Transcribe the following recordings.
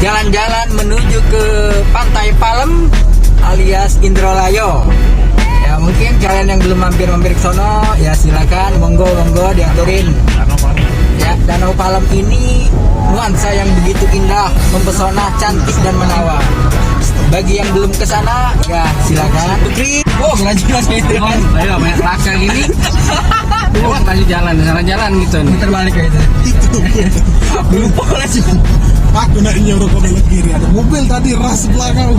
jalan-jalan menuju ke Pantai Palem alias Indralayo. Ya mungkin kalian yang belum mampir ke sono ya silakan, monggo diaturin. Ya, Danau Palem ini nuansa yang begitu indah, mempesona, cantik dan menawan. Bagi yang belum ke sana ya silakan. Oh, lanjut itu. Ayo banyak laka gini. Masih jalan gitu nih. Muter balik kayak itu. Lupa lagi. Aku nak nyorok ke belok kiri, ada mobil tadi ras belakang.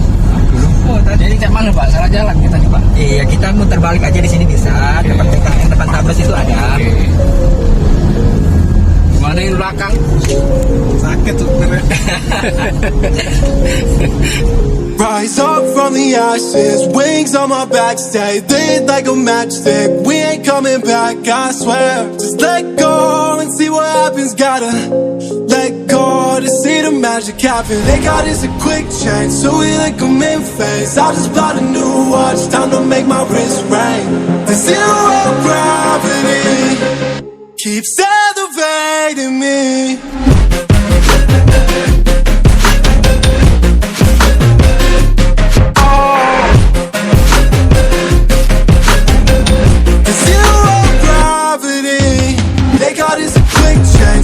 Oh, tadi ini mana Pak? Salah jalan kita nih Pak. Iya, kita muter balik aja di sini bisa. Depan PKN, depan Tabes itu ada. Mana yang belakang? Sakit sebenarnya. Rise up from the ashes, wings on my back, stay lit like a matchstick. We ain't coming back, I swear. Just let go and see what happens. Gotta let go to see the magic happen. They got us a quick change, so we like them in phase. I just bought a new watch, time to make my wrist ring. The zero gravity keeps elevating me.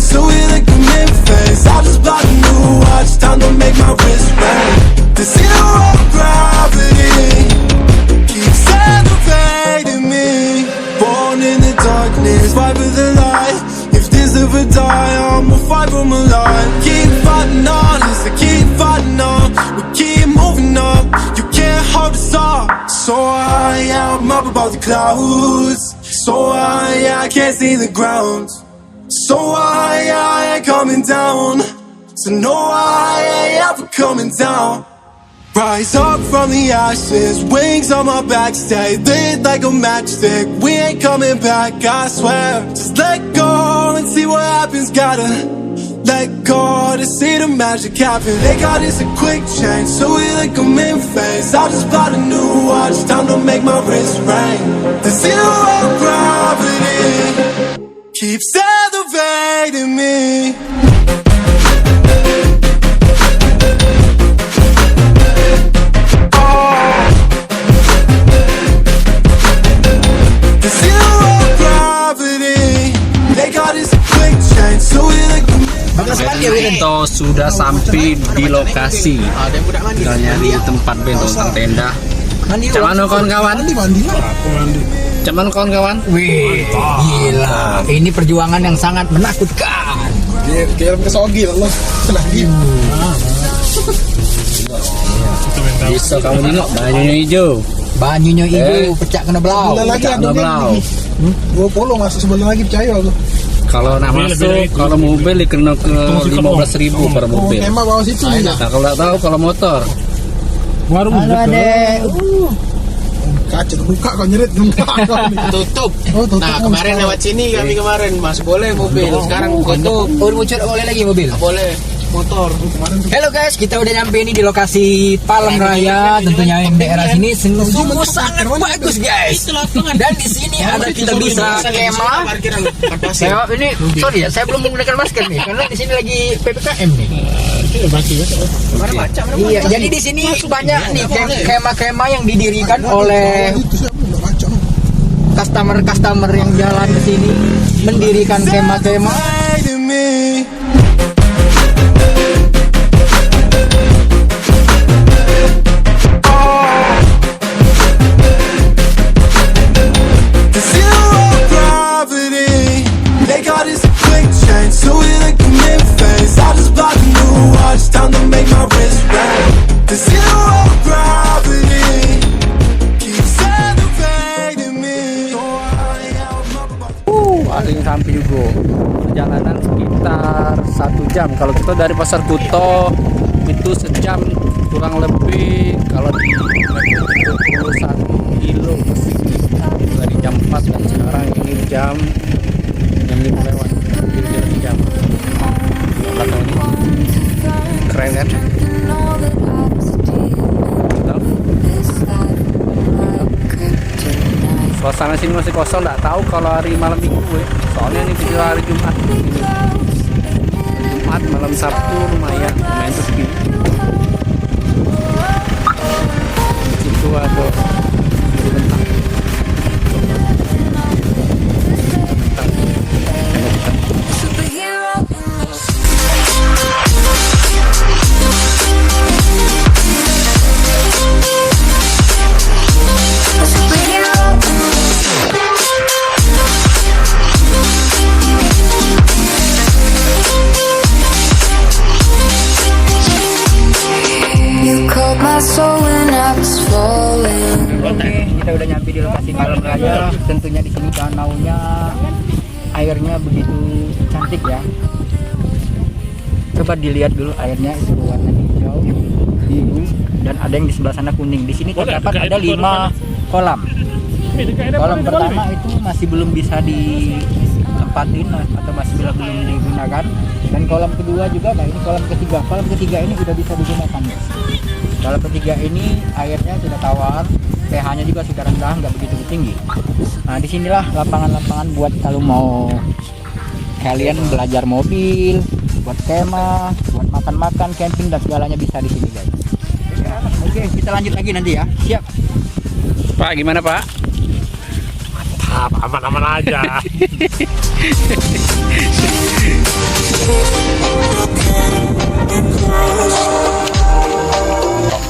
So we like them in phase. I just bought a new watch, time to make my wrist ring. The zero gravity keeps elevating me. Born in the darkness, fight for the light. If this ever die, I'ma fight for my life. Keep fighting on, yes, I keep fighting on. We keep moving up, you can't hold us up. So high, yeah, I'm up above the clouds. So high, yeah, I can't see the ground. So I ain't coming down. So no, I ain't ever coming down. Rise up from the ashes, wings on my back, stay lit like a matchstick. We ain't coming back, I swear. Just let go and see what happens. Gotta let go to see the magic happen. They got us a quick change, so we like them in phase. I just bought a new watch, time to make my wrist ring. The zero gravity keeps elevating me. The zero gravity, they got us a quick change, so we like Kita sudah sampai di lokasi. Tinggal nyari tempat bentang tenda. Cuman kawan-kawan. Cuman kawan-kawan. Wih, gila. Ini perjuangan yang sangat menakutkan. Kirim ke Sogi loh, lagi. Bisa kamu tengok banyunya hijau. Banyunya hijau, pecah kena belau. Kena belau. 20 masuk sebelah lagi percaya aku. Kalau nak masuk, kalau mobil dikena ke 15.000 per mobil. Emang bawa situ ya. Nah, kalau tak tahu kalau motor. Halo adek. Kaca buka kau nyerit Tutup. Oh, tutup. Nah kemarin lewat sini kami kemarin masih boleh mobil. Sekarang tutup. Udah muncul boleh lagi mobil. Boleh motor. Halo guys, kita udah nyampe ini di lokasi Palem Raya, tentunya yang daerah sini sungguh sangat bagus guys. Dan di sini ada kita bisa kemah. Saya ini sorry ya, saya belum menggunakan masker nih karena di sini lagi PPKM nih. Iya, jadi di sini banyak nih kemah-kemah yang didirikan oleh customer yang jalan ke sini mendirikan kemah-kemah. Paling sampai juga perjalanan sekitar 1 jam. Kalau kita dari Pasar Kuto itu sejam kurang lebih. Kalau di 21 kilo dari jam 4 dan sekarang ini jam 5 lewat hampir jam. Belakang ini keren kan? Suasana sini masih kosong, nggak tahu kalau hari malam minggu soalnya ini video hari Jumat malam Sabtu lumayan sepi. Waduh. You called my soul when I was falling. Oke, kita udah nyampe di lokasi Palem Raya. Tentunya di sini danaunya, airnya begitu cantik ya. Coba dilihat dulu airnya, itu warna hijau, biru, dan ada yang di sebelah sana kuning. Di sini terdapat ada 5 kolam. Kolam pertama itu masih belum bisa ditempatin atau masih belum digunakan. Dan kolam kedua juga, nah ini kolam ketiga. Kolam ketiga ini sudah bisa digunakan. Kolam ketiga ini airnya sudah tawar, pH-nya juga sudah rendah, nggak begitu tinggi. Nah disinilah lapangan-lapangan buat kalau mau kalian belajar mobil, buat kemah, buat makan-makan, camping dan segalanya bisa di sini guys. Oke, kita lanjut lagi nanti ya. Siap. Pak, gimana Pak? Aman-aman aja.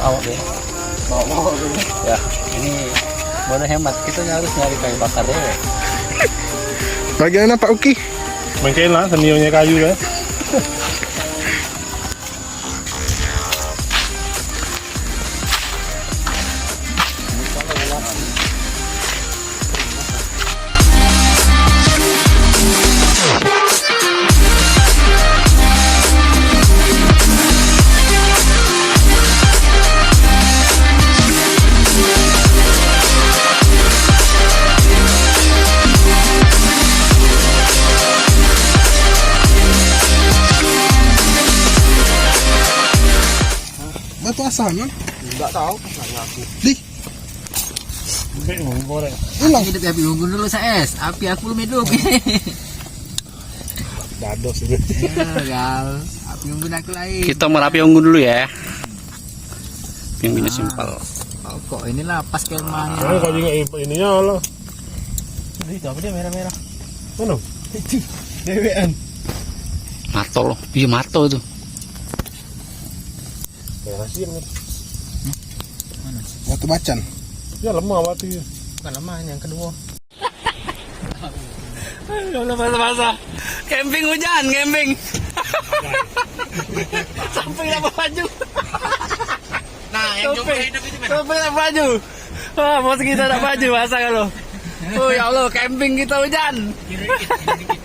Awak deh. Ya, ini boleh hemat. Kita harus nyari kayu bakar deh. Bagaimana Pak Uki? Mungkin lah senionya kayu ya. Batu asalnya? Enggak tahu, nanya aku. Di, Bingung goreng. ulang. Hidup api unggun dulu es. Api aku belum hidup. Dados itu. Ya, gal. Api unggun aku lain. Kita merapi unggun dulu ya. Pinggirnya simpel. Oh, kok inilah pas kemahnya. Nah, kalau juga ininya Allah. Itu apa dia merah-merah? Mana? Itu, dewean. Mato loh. Iya mato tuh. Ya rahasia nih. Batu macan. Ya lemah mati. Bukan lemah, ini yang kedua. Udah basah-basah. Camping hujan, camping. Sampai dapat baju. Nah, yang coba hidup itu Sampai dapat baju. Wah, bos kita dapat baju basah kalau. Oh ya Allah, camping kita hujan. Kiri dikit.